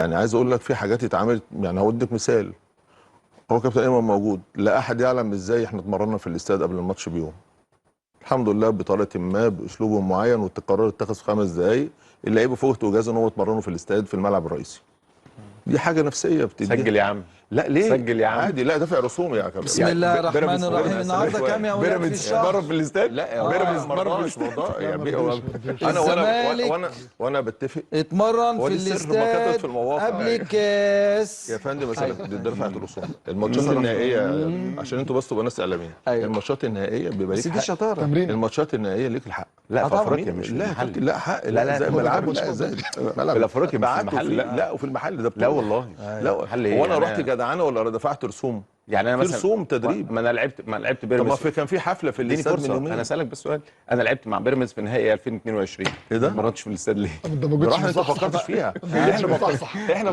يعني عايز اقول لك في حاجات اتعملت، يعني هوديك مثال. هو كابتن ايمن موجود، لا احد يعلم ازاي احنا اتمرنا في الاستاد قبل الماتش بيوم. الحمد لله بطريقه ما باسلوب معين، والقرار اتخذ في 5 دقائق. اللعيبه فوقت وجاز ان هو اتمرنوا في الاستاد في الملعب الرئيسي. دي حاجه نفسيه بتديها. سجل يا عم. لا ليه؟ سجل يا عم. عادي، لا دافع رسوم يا كابتن. بسم الله الرحمن الرحيم. النهارده كام يا اولاد في الشهر؟ اتمرن في الاستاد؟ لا بيراميدز ما اتمرن في رضاش الاستاد. انا الزمالك وانا بتفق. اتمرن هو في دي السر، ما كتبت الاستاد في المواقع. قبل الكاس يا فندم مثلا أيوة. دي دفعت الرسوم. الماتشات النهائيه عشان انتوا بس تبقوا ناس اعلاميين. أيوة. الماتشات النهائيه بيبقى بس ليك دي حق. شطاره. الماتشات النهائيه ليك الحق. لا في طبعاً. افريقيا مش لا يا المحل. كابتن، لا حق. لا زي في ملعب، الافريقيا. لا زي في الافريقيا مش بعته المحل. لا وفي المحل ده لا بطولة. والله. لا محل ايه؟ هو انا يعني رحت جدعانه ولا دفعت رسوم؟ يعني انا في مثلا رسوم تدريب. ما انا لعبت طب ما بيراميدز. كان في حفله في اديني الاستاد من فرصه يومين. انا اسالك بس سؤال. انا لعبت مع بيراميدز في نهائي 2022. ايه ده؟ ما مرنتش في الاستاد ليه؟ انت ما كنتش براحه، انت ما مصحصح فكرتش بقى. فيها. احنا احنا